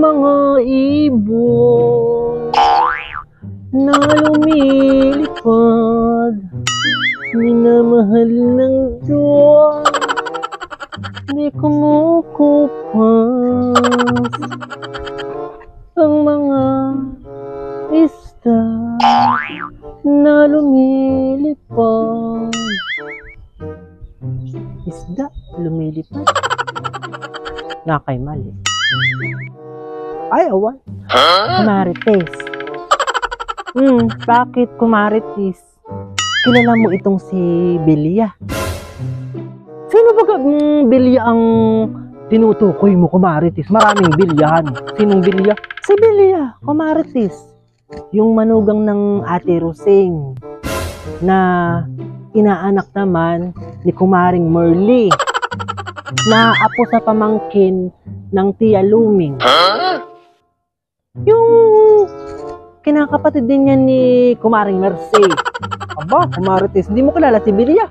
mga ibon na lumilipad, minamahal ng Diyos, di kumukupas ang mga isda na lumilipad. Isda lumilipad? Nakay mali. Ay, awan. Kumarites. Bakit Kumarites? Kilala mo itong si Belia? Sino ba Belia ang tinutukoy mo, Kumarites? Maraming Beliahan. Sinong Belia? Si Belia, Kumarites. Yung manugang ng Ate Roseng na inaanak naman ni Kumaring Merly na apo sa pamangkin ng Tia Luming. Yung kinakapatid din niya ni Kumaring Mercy. Aba, Kumarites, hindi mo kilala si Belia?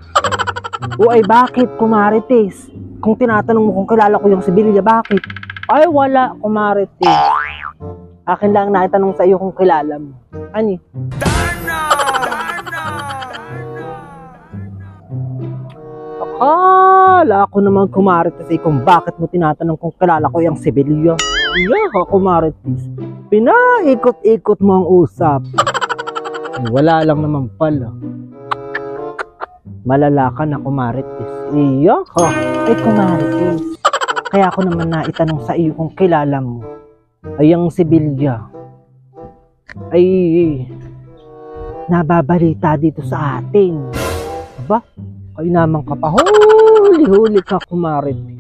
O ay bakit, Kumarites? Kung tinatanong mo kung kilala ko yung si Belia, bakit? Ay wala, Kumarites. Akin lang naitanong sa iyo kung kilala mo. Ani? Akala ako naman, Kumarites, kung bakit mo tinatanong kung kilala ko yung si Belia. Yeah, Kumarites. Pinaikot-ikot mo ang usap. Wala lang naman pala. Malala ka na, Kumarites. Iya ka. Ay, Kumarites. Kaya ako naman naitanong sa iyo kung kilala mo. Ay, ang si Belia. Ay, nababalita dito sa atin. Aba, ay naman ka pa. Huli-huli ka, Kumarites.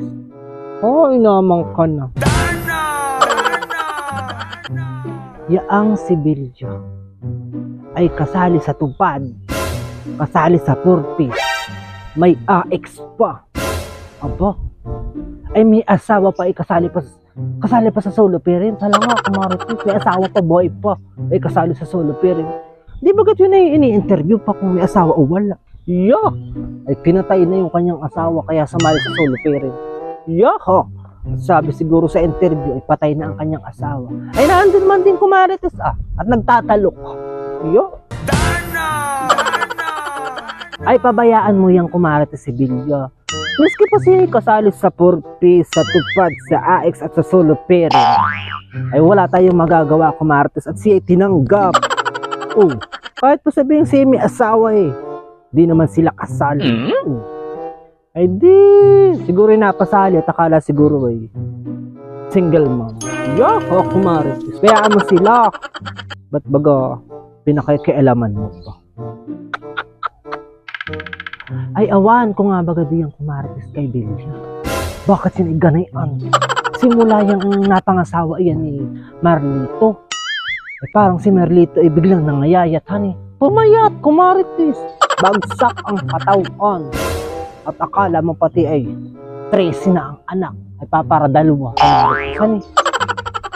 Ay naman ka na. Yaang si Belia ay kasali sa tupad, kasali sa purpose, may AX pa. Aba, ay may asawa pa, ay kasali pa sa solo parent. Hala nga, Kumarites, may asawa pa, boy pa, ay kasali sa solo parent. Di ba yun ay ini-interview pa kung may asawa o wala? Yeah, ay pinatay na yung kanyang asawa kaya sumali sa solo parent. Yeah, sabi siguro sa interview ay patay na ang kanyang asawa. Ay naandun man din, Kumarites, at nagtatalok. Yo. Ay pabayaan mo yung Kumarites si Belia. Miski pa siya kasali sa purpose, sa tupad, sa AX at sa solo parent, ay wala tayong magagawa, Kumarites, at siya ay tinanggap. Kahit pa sabihin siya may asawa di naman sila kasali. Ay di, siguro napasali at akala siguro single mom. Yoko, Kumarites. Kaya mo sila. Ba't baga pinakikialaman mo pa? Ay awan ko nga baga diyang Kumarites kay Belia. Bakit siniganayan? Simula yung napangasawa iyan ni Marlito. Ay parang si Marlito ay biglang nangayayat, pumayat, Kumarites. Bagsak ang katawan. At akala mo pati ay 13 na ang anak. Ay para dalawa.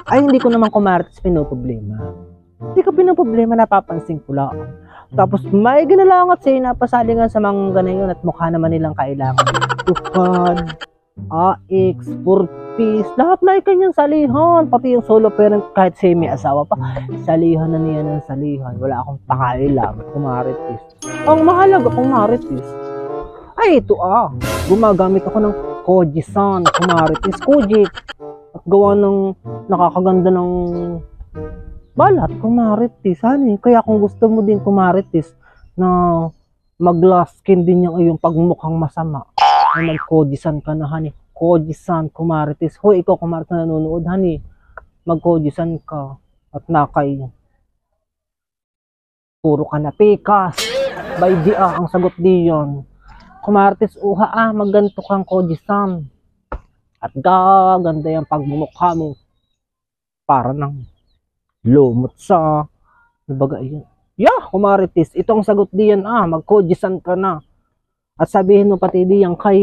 Ay hindi ko naman, Kumarites, pinoproblema. Hindi ko pinoproblema, napapansin ko lang. Tapos may ginalangat siya, napasali nga sa mga ganayon at mukha naman nilang kailangan. Tupad, AX, purpose, lahat na kanyang salihan. Pati yung solo parent, kahit siya may asawa pa, salihan na niya ng salihan. Wala akong pakailang, Kumarites. Ang mahalaga, Kumarites, ay ito gumagamit ako ng Koji-san, Kumarites, Koji, at gawa ng nakakaganda ng balat, Kumarites, kaya kung gusto mo din, Kumarites, na mag-glass skin din yung pagmukhang masama, ay mag-Koji-san ka na, Koji-san, Kumarites. Hoy, ikaw, Kumarites, na nanonood, mag-Koji-san ka, at nakay puro ka na pikas, by di ang sagot diyon. Kumarites, magganto kang Koji-san. At gaganda yung pagmumukha mo. Para ng lumot sa nabaga yun. Yeah, Kumarites, ito ang sagot diyan, mag-Koji-san ka na. At sabihin mo pati diyan kay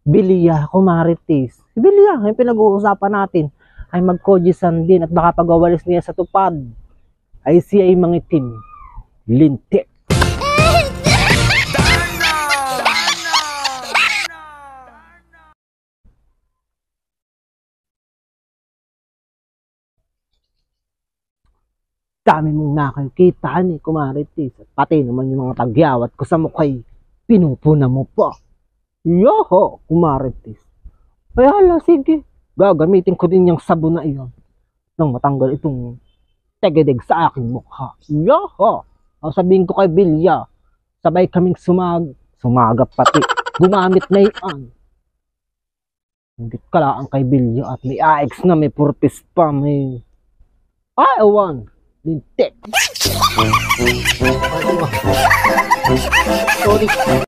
Belia, Kumarites. Si Belia, yung pinag-uusapan natin, ay mag-Koji-san din. At baka pag-awalis niya sa tupad, ay siya ay mangitim. Lintik. Dami mong nakikitaan kumaritis. At pati naman yung mga tagyawat ko sa mukha'y pinupuna mo pa. Yoho, kumaritis. Ay hala, sige. Gagamitin ko din yung sabon na iyon nang matanggal itong tegedeg sa aking mukha. Yoho! Sabihin ko kay Bilya, sabay kaming sumagap pati. Gumamit na iyan. Hindi kalaan kay Bilya at may AX na may purpose pa. May... Ay, awan! Lintik! Sorry.